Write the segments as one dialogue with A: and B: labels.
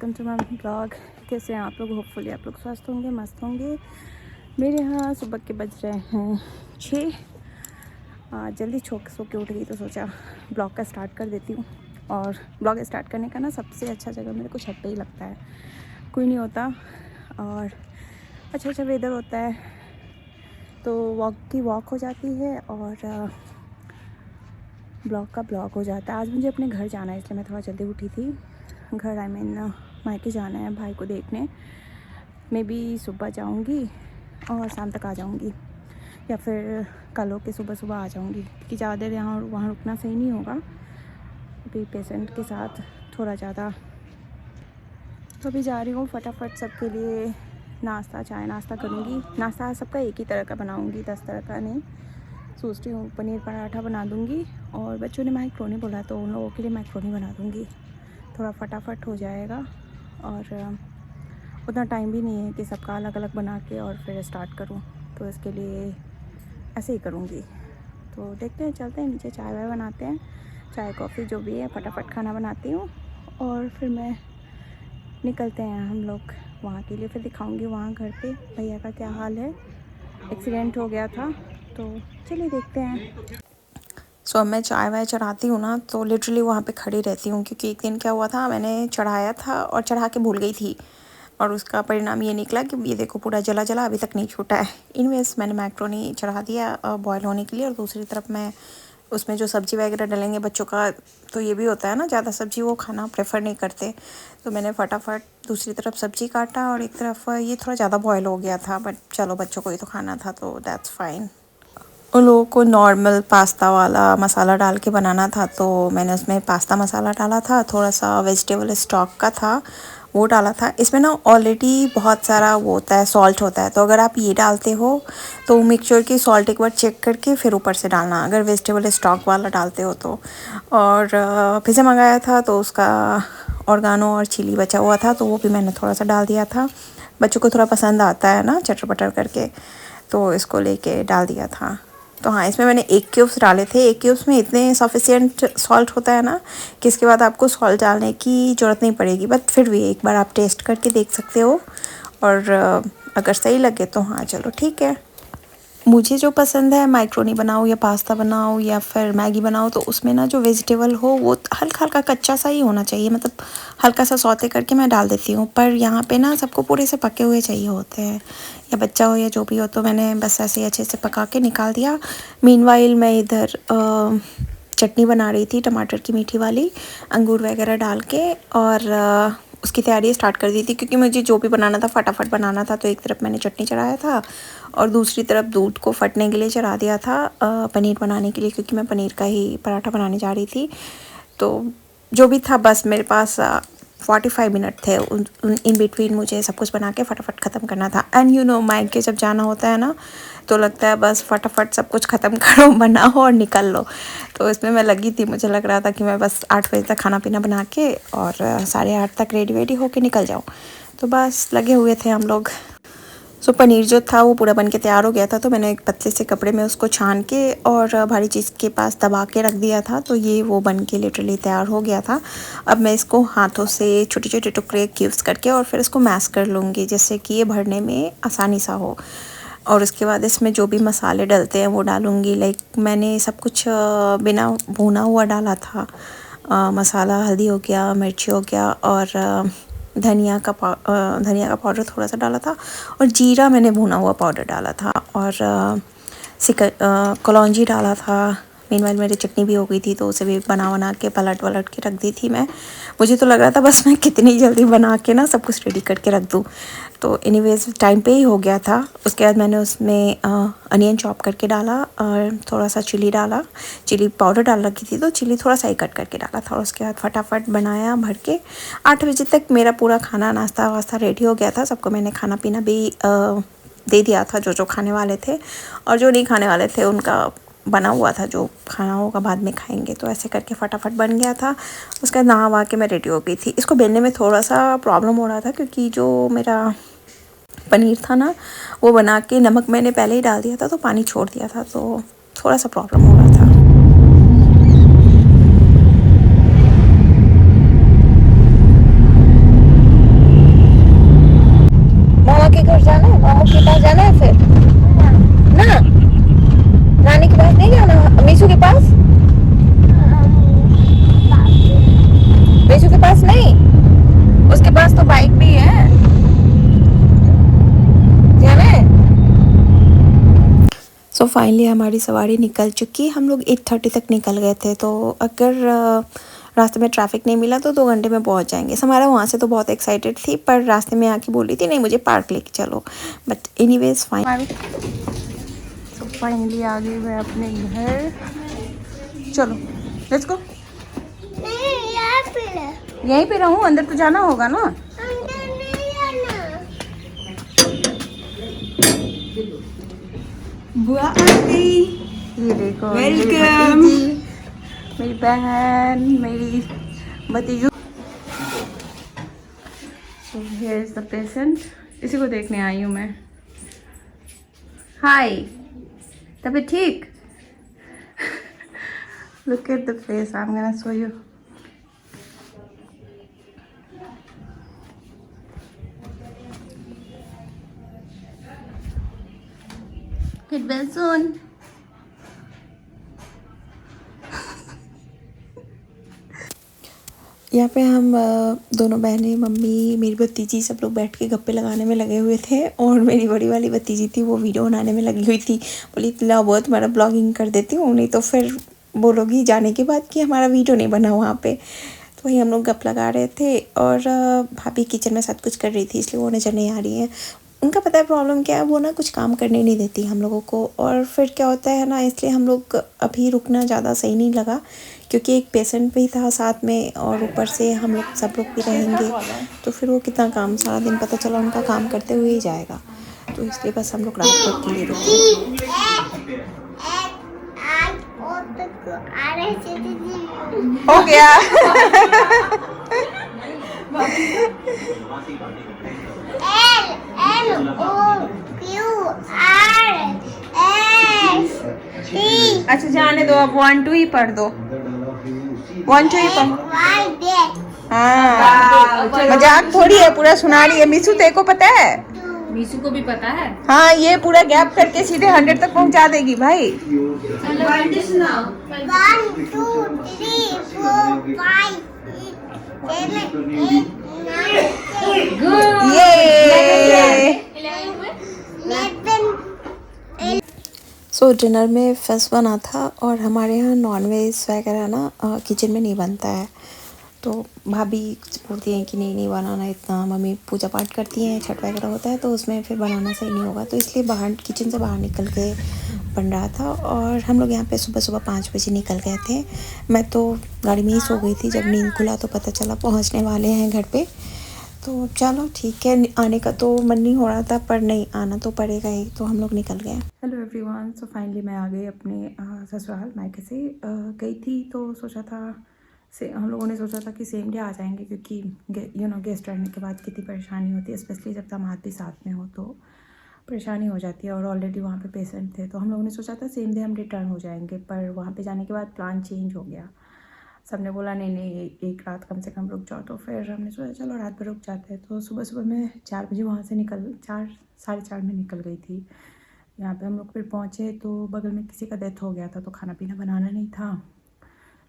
A: Welcome to my blog. कैसे हैं आप लोग? होपफुली आप लोग स्वस्थ होंगे, मस्त होंगे। मेरे यहाँ सुबह के बज रहे हैं 6। जल्दी सो के उठ गई तो सोचा ब्लॉग का स्टार्ट कर देती हूँ। और ब्लॉग स्टार्ट करने का ना सबसे अच्छा जगह मेरे को छत पे ही लगता है। कोई नहीं होता और अच्छा वेदर होता है तो वॉक हो जाती है और ब्लॉग का ब्लॉग हो जाता है। आज मुझे अपने घर जाना है इसलिए मैं थोड़ा जल्दी उठी थी। घर मायके जाना है भाई को देखने। मैं भी सुबह जाऊंगी और शाम तक आ जाऊंगी या फिर कल हो के सुबह आ जाऊंगी क्योंकि ज़्यादा देर वहाँ रुकना सही नहीं होगा। अभी पेशेंट के साथ थोड़ा ज़्यादा तो अभी जा रही हूँ फटाफट सबके लिए चाय नाश्ता करूँगी। नाश्ता सबका एक ही तरह का बनाऊँगी, 10 तरह का नहीं। सोचती हूँ पनीर पराठा बना दूँगी और बच्चों ने मैक्रोनी बोला तो उन लोगों के लिए मैक्रोनी बना दूँगी। थोड़ा फटाफट हो जाएगा और उतना टाइम भी नहीं है कि सबका अलग अलग बना के और फिर स्टार्ट करूँ, तो इसके लिए ऐसे ही करूँगी। तो देखते हैं, चलते हैं नीचे, चाय वाय बनाते हैं, चाय कॉफ़ी जो भी है, फटाफट खाना बनाती हूँ और फिर मैं निकलते हैं हम लोग वहाँ के लिए। फिर दिखाऊँगी वहाँ घर पे भैया का क्या हाल है। एक्सीडेंट हो गया था तो चलिए देखते हैं। अब मैं चाय वाय चढ़ाती हूँ ना तो लिटरली वहाँ पे खड़ी रहती हूँ क्योंकि एक दिन क्या हुआ था, मैंने चढ़ाया था और चढ़ा के भूल गई थी और उसका परिणाम ये निकला कि ये देखो पूरा जला अभी तक नहीं छूटा है। इनवेज मैंने मैक्रोनी चढ़ा दिया बॉयल होने के लिए और दूसरी तरफ मैं उसमें जो सब्ज़ी वगैरह डलेंगे बच्चों का, तो ये भी होता है ना, ज़्यादा सब्ज़ी वो खाना प्रेफर नहीं करते, तो मैंने फटाफट दूसरी तरफ सब्ज़ी काटा और एक तरफ ये थोड़ा ज़्यादा बॉयल हो गया था, बट चलो बच्चों को ही तो खाना था तो दैट्स फाइन। उन लोगों को नॉर्मल पास्ता वाला मसाला डाल के बनाना था तो मैंने उसमें पास्ता मसाला डाला था, थोड़ा सा वेजिटेबल स्टॉक का था वो डाला था। इसमें ना ऑलरेडी बहुत सारा वो होता है, सॉल्ट होता है, तो अगर आप ये डालते हो तो मेक श्योर कि सॉल्ट एक बार चेक करके फिर ऊपर से डालना अगर वेजिटेबल स्टॉक वाला डालते हो तो। और पिज़्ज़ा मंगाया था तो उसका ऑर्गानो और चिली बचा हुआ था तो वो भी मैंने थोड़ा सा डाल दिया था। बच्चों को थोड़ा पसंद आता है ना चटर पटर करके, तो इसको लेके डाल दिया था। तो हाँ, इसमें मैंने 1 क्यूब्स डाले थे। 1 क्यूब्स में इतने सफिशिएंट सॉल्ट होता है ना कि इसके बाद आपको सॉल्ट डालने की ज़रूरत नहीं पड़ेगी, बट फिर भी एक बार आप टेस्ट करके देख सकते हो और अगर सही लगे तो हाँ चलो ठीक है। मुझे जो पसंद है, मैक्रोनी बनाओ या पास्ता बनाओ या फिर मैगी बनाओ, तो उसमें ना जो वेजिटेबल हो वो हल्का हल्का कच्चा सा ही होना चाहिए, मतलब हल्का सा सौते करके मैं डाल देती हूँ। पर यहाँ पे ना सबको पूरे से पके हुए चाहिए होते हैं, या बच्चा हो या जो भी हो, तो मैंने बस ऐसे ही अच्छे से पका के निकाल दिया। मीनवाइल मैं इधर चटनी बना रही थी टमाटर की मीठी वाली, अंगूर वगैरह डाल के, और उसकी तैयारी स्टार्ट कर दी थी क्योंकि मुझे जो भी बनाना था फटाफट बनाना था। तो एक तरफ मैंने चटनी चढ़ाया था और दूसरी तरफ दूध को फटने के लिए चढ़ा दिया था पनीर बनाने के लिए, क्योंकि मैं पनीर का ही पराठा बनाने जा रही थी। तो जो भी था, बस मेरे पास 45 मिनट थे, इन बिटवीन मुझे सब कुछ बना के फटाफट ख़त्म करना था। एंड यू नो, मायके जब जाना होता है ना तो लगता है बस फटाफट सब कुछ ख़त्म करो, बनाओ और निकल लो। तो इसमें मैं लगी थी, मुझे लग रहा था कि मैं बस 8 बजे तक खाना पीना बना के और 8:30 तक रेडी होके निकल जाऊँ। तो बस लगे हुए थे हम लोग। सो पनीर जो था वो पूरा बन के तैयार हो गया था, तो मैंने एक पतले से कपड़े में उसको छान के और भारी चीज़ के पास दबा के रख दिया था, तो ये वो बन के लिटरली तैयार हो गया था। अब मैं इसको हाथों से छोटे छोटे टुकड़े क्यूब्स करके और फिर इसको मैश कर लूँगी, जिससे कि ये भरने में आसानी सा हो। और उसके बाद इसमें जो भी मसाले डलते हैं वो डालूँगी। लाइक मैंने सब कुछ बिना भुना हुआ डाला था। मसाला हल्दी हो गया, मिर्ची हो गया और धनिया का पाउडर थोड़ा सा डाला था, और जीरा मैंने भुना हुआ पाउडर डाला था, और कलौंजी डाला था। मीनवाइल मेरी चटनी भी हो गई थी तो उसे भी बना के पलट के रख दी थी मैं। मुझे तो लग रहा था बस मैं कितनी जल्दी बना के ना सब कुछ रेडी करके रख दूँ, तो एनीवेज टाइम पे ही हो गया था। उसके बाद मैंने उसमें अनियन चॉप करके डाला और थोड़ा सा चिली डाला, चिली पाउडर डाल रखी थी तो चिली थोड़ा सा ही कट करके डाला था। और उसके बाद फटाफट बनाया भर के। 8 बजे तक मेरा पूरा खाना नाश्ता वास्ता रेडी हो गया था। सबको मैंने खाना पीना भी दे दिया था, जो खाने वाले थे, और जो नहीं खाने वाले थे उनका बना हुआ था, जो खाना होगा बाद में खाएंगे। तो ऐसे करके फटाफट बन गया था। उसके बाद नहा वहा के मैं रेडी हो गई थी। इसको बेलने में थोड़ा सा प्रॉब्लम हो रहा था क्योंकि जो मेरा पनीर था ना वो बना के नमक मैंने पहले ही डाल दिया था तो पानी छोड़ दिया था, तो थोड़ा सा प्रॉब्लम हो रहा था। फाइनली हमारी सवारी निकल चुकी। हम लोग 8:30 तक निकल गए थे, तो अगर रास्ते में ट्रैफिक नहीं मिला तो 2 घंटे में पहुंच जाएंगे। समारा वहाँ से तो बहुत एक्साइटेड थी, पर रास्ते में आके बोल रही थी नहीं मुझे पार्क लेके चलो, बट एनीवेज फाइन। तो फाइनली आ गई मैं अपने घर। चलो लेट्स गो। यहीं पे रहूँ, अंदर तो जाना होगा ना। बुआ आ गई, ये देखो वेलकम, मेरी बहन, मेरी भतीजू। So here is the patient, इसी को देखने आई हूँ मैं। हाय, तबीयत ठीक? Look at the face, I am gonna show you. Get well soon. यहाँ पे हम दोनों बहनें, मम्मी, मेरी भतीजी सब लोग बैठ के गप्पे लगाने में लगे हुए थे, और मेरी बड़ी वाली भतीजी थी वो वीडियो बनाने में लगी हुई थी। बोली लाओ बहुत तुम्हारा ब्लॉगिंग कर देती हूँ, नहीं तो फिर बोलोगी जाने के बाद कि हमारा वीडियो नहीं बना वहाँ पे। तो वही हम लोग गप लगा रहे थे, और भाभी किचन में सब कुछ कर रही थी, इसलिए वो नज़र नहीं आ रही है। उनका पता है प्रॉब्लम क्या है, वो ना कुछ काम करने नहीं देती हम लोगों को, और फिर क्या होता है ना, इसलिए हम लोग अभी रुकना ज़्यादा सही नहीं लगा, क्योंकि एक पेशेंट भी था साथ में, और ऊपर से हम लोग सब लोग भी रहेंगे, तो फिर वो कितना काम, सारा दिन पता चला उनका काम करते हुए ही जाएगा। तो इसलिए बस हम लोग रात भर के लिए रुके। हो गया। अच्छा जाने दो, अब 1 2 ही पढ़ दो, 1 2 ही पढ़। हाँ मजाक थोड़ी है, पूरा सुना रही है। मिसू तेरे को पता है?
B: मीशु को भी पता है।
A: हाँ ये पूरा गैप करके सीधे 100 तक पहुंचा देगी भाई।
C: 1 2 3 4 5 6 7 8 9
A: ये सो डिनर में फिश बना था, और हमारे यहाँ नॉनवेज वगैरह ना किचन में नहीं बनता है, तो भाभी बोलती हैं कि नहीं बनाना इतना, मम्मी पूजा पाठ करती हैं, छठ वगैरह होता है तो उसमें फिर बनाना सही नहीं होगा, तो इसलिए बाहर किचन से बाहर निकल के बन रहा था। और हम लोग यहाँ पे सुबह सुबह 5 बजे निकल गए थे। मैं तो गाड़ी में ही सो गई थी, जब नींद खुला तो पता चला पहुँचने वाले हैं घर पे। तो चलो ठीक है, आने का तो मन नहीं हो रहा था, पर नहीं आना तो पड़ेगा ही, तो हम लोग निकल गए। हेलो एवरीवन, सो फाइनली मैं आ गई अपने ससुराल मायके से। गई थी तो सोचा था से हम लोगों ने सोचा था कि सेम डे आ जाएंगे, क्योंकि गेस्ट रहने के बाद कितनी परेशानी होती है, स्पेशली जब दामाद भी साथ में हो तो परेशानी हो जाती है, और ऑलरेडी वहाँ पे पेशेंट थे, तो हम लोगों ने सोचा था सेम डे हम रिटर्न हो जाएंगे, पर वहाँ पे जाने के बाद प्लान चेंज हो गया। सबने बोला नहीं एक रात कम से कम रुक जाओ, तो फिर हमने सोचा चलो रात भर रुक जाते हैं। तो सुबह सुबह मैं 4 बजे वहाँ से 4 साढ़े 4 में निकल गई थी। यहाँ पे हम लोग फिर पहुँचे तो बगल में किसी का डेथ हो गया था, तो खाना पीना बनाना नहीं था,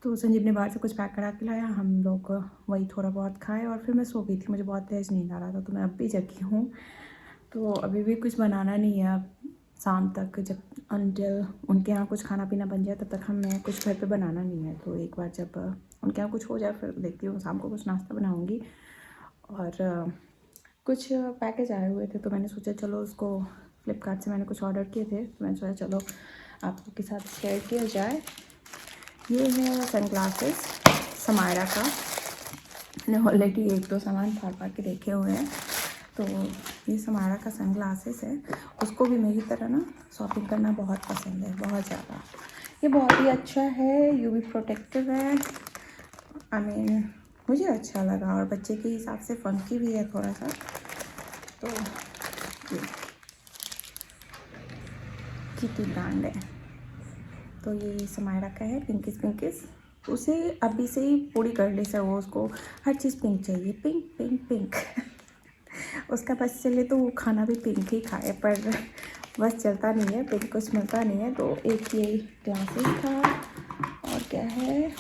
A: तो संजीव ने बाहर से कुछ पैक करा के लाया, हम लोग वही थोड़ा बहुत खाए, और फिर मैं सो गई थी। मुझे बहुत तेज़ नींद आ रहा था, तो मैं अब भी जगी हूँ, तो अभी भी कुछ बनाना नहीं है। अब शाम तक जब अंटिल उनके यहाँ कुछ खाना पीना बन जाए तब तक हमें कुछ घर पे बनाना नहीं है, तो एक बार जब उनके यहाँ कुछ हो जाए फिर देखती हूँ, शाम को कुछ नाश्ता बनाऊँगी। और कुछ पैकेज आए हुए थे, तो मैंने सोचा चलो उसको फ्लिपकार्ट से मैंने कुछ ऑर्डर किए थे, तो मैंने सोचा चलो आप लोग के साथ शेयर किया जाए। ये है सनग्लासेस समायरा का, मैंने ऑलरेडी 1-2 सामान फाड़ के देखे हुए हैं, तो ये समायरा का सनग्लासेस है। उसको भी मेरी तरह ना शॉपिंग करना बहुत पसंद है, बहुत ज़्यादा। ये बहुत ही अच्छा है, यूवी प्रोटेक्टिव है, आई मीन मुझे अच्छा लगा, और बच्चे के हिसाब से फंकी भी है थोड़ा सा। तो ये किटी ब्रांड है, तो ये समायरा का है, पिंकिस। उसे अभी से ही पूरी कर ली है वो, उसको हर चीज़ पिंक चाहिए, पिंक। उसका बस चले तो वो खाना भी पिंक ही खाए, पर बस चलता नहीं है, पिंक कुछ मिलता नहीं है। तो एक ये ग्लासेस था, और क्या है,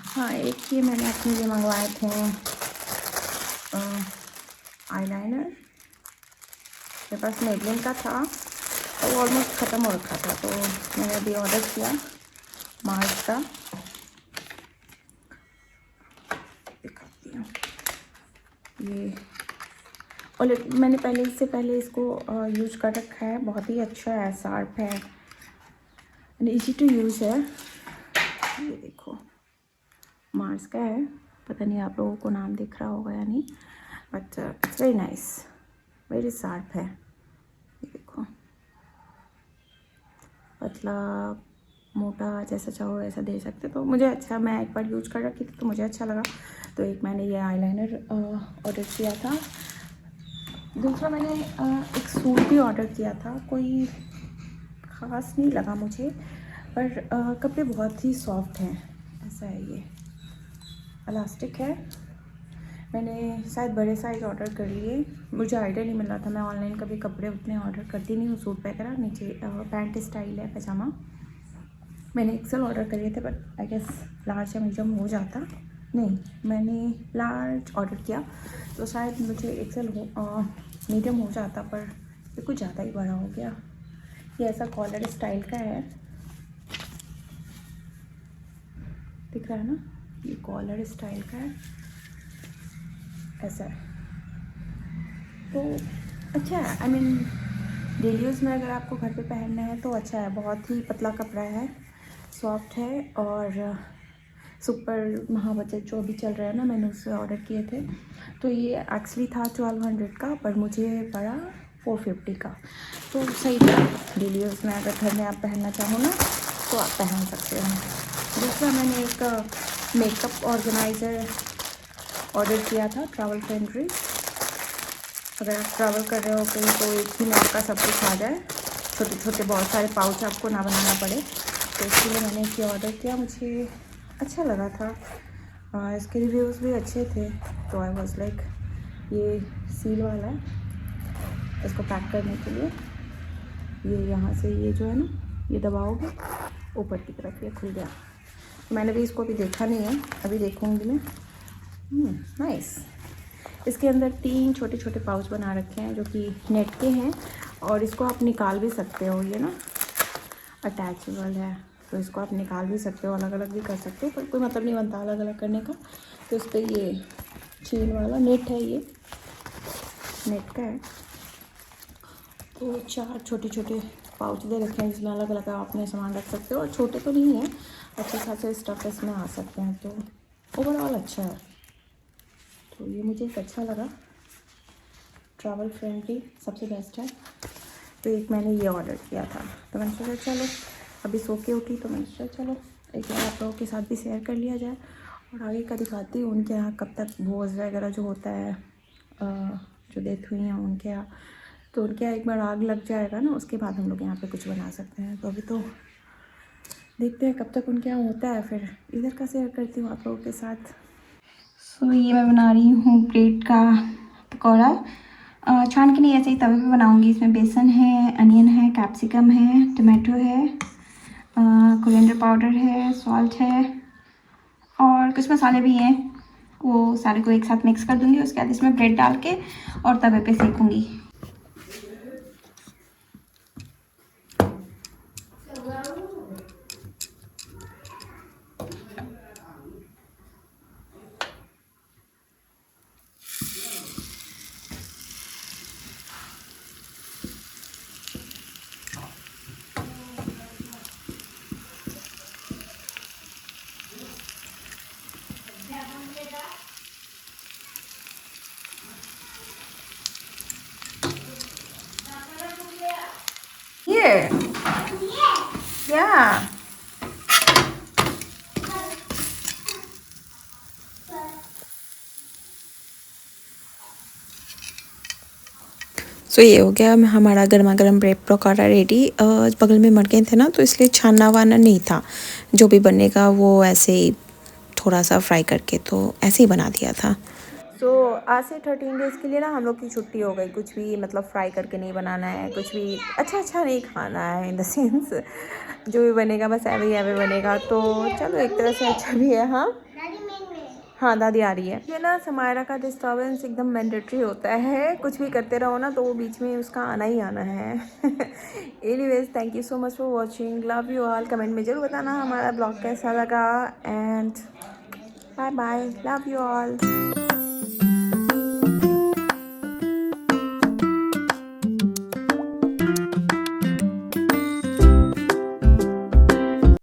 A: हाँ एक ये मैंने अपने लिए मंगवाए थे आईलाइनर, मेरे पास मेबलिन का था, तो ऑलमोस्ट ख़त्म हो रखा था, तो मैंने अभी ऑर्डर किया मार्स का। दिखाती हूँ ये, और मैंने इससे पहले इसको यूज कर रखा है। बहुत ही अच्छा है, शार्प है एंड इजी टू यूज़ है। ये देखो मार्स का है, पता नहीं आप लोगों को नाम दिख रहा होगा या नहीं, but it's very nice, very sharp है। ये देखो पतला मोटा जैसा चाहो वैसा दे सकते। तो मुझे अच्छा, मैं एक बार यूज कर रखी थी तो मुझे अच्छा लगा, तो एक मैंने ये आईलाइनर ऑर्डर किया था। दूसरा मैंने एक सूट भी ऑर्डर किया था, कोई ख़ास नहीं लगा मुझे, पर कपड़े बहुत ही सॉफ्ट हैं। ऐसा है, ये इलास्टिक है। मैंने शायद बड़े साइज़ ऑर्डर कर लिए, मुझे आइडिया नहीं मिल रहा था। मैं ऑनलाइन कभी कपड़े उतने ऑर्डर करती नहीं हूँ, सूट वगैरह। नीचे पैंट स्टाइल है, पैजामा। मैंने एक्सेल ऑर्डर करे थे, बट आई गेस लार्ज या मीडियम हो जाता। नहीं, मैंने लार्ज ऑर्डर किया तो शायद मुझे एक्सेल मीडियम हो जाता, पर ये कुछ ज़्यादा ही बड़ा हो गया। ये ऐसा कॉलर स्टाइल का है, दिख रहा है ना, ये कॉलर स्टाइल का है, ऐसा है। तो अच्छा है, आई मीन डेली यूज़ में अगर आपको घर पे पहनना है तो अच्छा है। बहुत ही पतला कपड़ा है, सॉफ्ट है, और सुपर महाबजट जो अभी चल रहा है ना, मैंने उससे ऑर्डर किए थे। तो ये एक्चुअली था 1200 का, पर मुझे पड़ा 450 का, तो सही था। डेली यूज़ में अगर घर में आप पहनना चाहो ना तो आप पहन सकते हो। दूसरा मैंने एक मेकअप ऑर्गेनाइज़र ऑर्डर किया था, ट्रैवल फ्रेंडली। अगर आप ट्रैवल कर रहे हो कहीं तो एक ही में आपका सब कुछ आ जाए, छोटे छोटे बहुत सारे पाउच आपको ना बनाना पड़े, तो इसलिए मैंने इसे ऑर्डर किया। मुझे अच्छा लगा था, इसके रिव्यूज़ भी अच्छे थे, तो आई वाज लाइक, ये सील वाला है, इसको पैक करने के लिए ये यहाँ से ये जो है ना, ये दबाओगे ऊपर की तरफ, ये खुल गया। मैंने भी इसको अभी देखा नहीं है, अभी देखूँगी मैं। नाइस। इसके अंदर 3 छोटे छोटे पाउच बना रखे हैं जो कि नेट के हैं, और इसको आप निकाल भी सकते हो। ये ना अटैचेबल है, तो इसको आप निकाल भी सकते हो, अलग अलग भी कर सकते हो, पर कोई मतलब नहीं बनता अलग अलग करने का। तो इस पर ये चेन वाला नेट है, ये नेट का है। तो 4 छोटे छोटे पाउच दे रखे हैं जिसमें अलग अलग आप अपने सामान रख सकते हो, और छोटे तो नहीं है, अच्छे खासे स्टफ इसमें आ सकते हैं। तो ओवरऑल अच्छा है, तो ये मुझे एक अच्छा लगा, ट्रैवल फ्रेंडली सबसे बेस्ट है। तो एक मैंने ये ऑर्डर किया था, तो मैंने सोचा चलो अभी सो के उठी, तो मैंने सोचा चलो एक बार आप लोगों के साथ भी शेयर कर लिया जाए, और आगे का दिखाती हूँ उनके यहाँ कब तक भोज वगैरह जो होता है, जो डेथ हुई हैं उनके यहाँ, तो उनके यहाँ एक बार आग लग जाएगा ना, उसके बाद हम लोग यहाँ पे कुछ बना सकते हैं। तो अभी तो देखते हैं कब तक उनके यहाँ होता है, फिर इधर का शेयर करती हूँ आप लोगों के साथ। सो ये मैं बना रही हूँ ब्रेड का पकौड़ा, छान के नहीं, ऐसे ही तवे पे बनाऊँगी। इसमें बेसन है, अनियन है, कैप्सिकम है, टमाटो है, कोरिएंडर पाउडर है, सॉल्ट है, और कुछ मसाले भी हैं। वो सारे को एक साथ मिक्स कर दूँगी, उसके बाद इसमें ब्रेड डाल के और तवे पे सेकूँगी। Here. Yeah. सो ये हो गया हमारा गर्मा गर्म ब्रेड पकौड़ा रेडी। बगल में मर गए थे ना, तो इसलिए छानना वाना नहीं था, जो भी बनेगा वो ऐसे ही थोड़ा सा फ्राई करके, तो ऐसे ही बना दिया था। सो आज से 13 डेज़ के लिए ना हम लोग की छुट्टी हो गई। कुछ भी मतलब फ्राई करके नहीं बनाना है, कुछ भी अच्छा नहीं खाना है, इन द सेंस जो भी बनेगा बस एवे बनेगा। तो चलो एक तरह से अच्छा भी है। हाँ हाँ दादी आ रही है। ये ना समायरा का डिस्टर्बेंस एकदम मैंडेटरी होता है, कुछ भी करते रहो ना तो वो बीच में उसका आना ही आना है। Anyways thank you so much for watching, love you all. Comment में जरूर बताना हमारा ब्लॉग कैसा लगा and bye bye, love you all.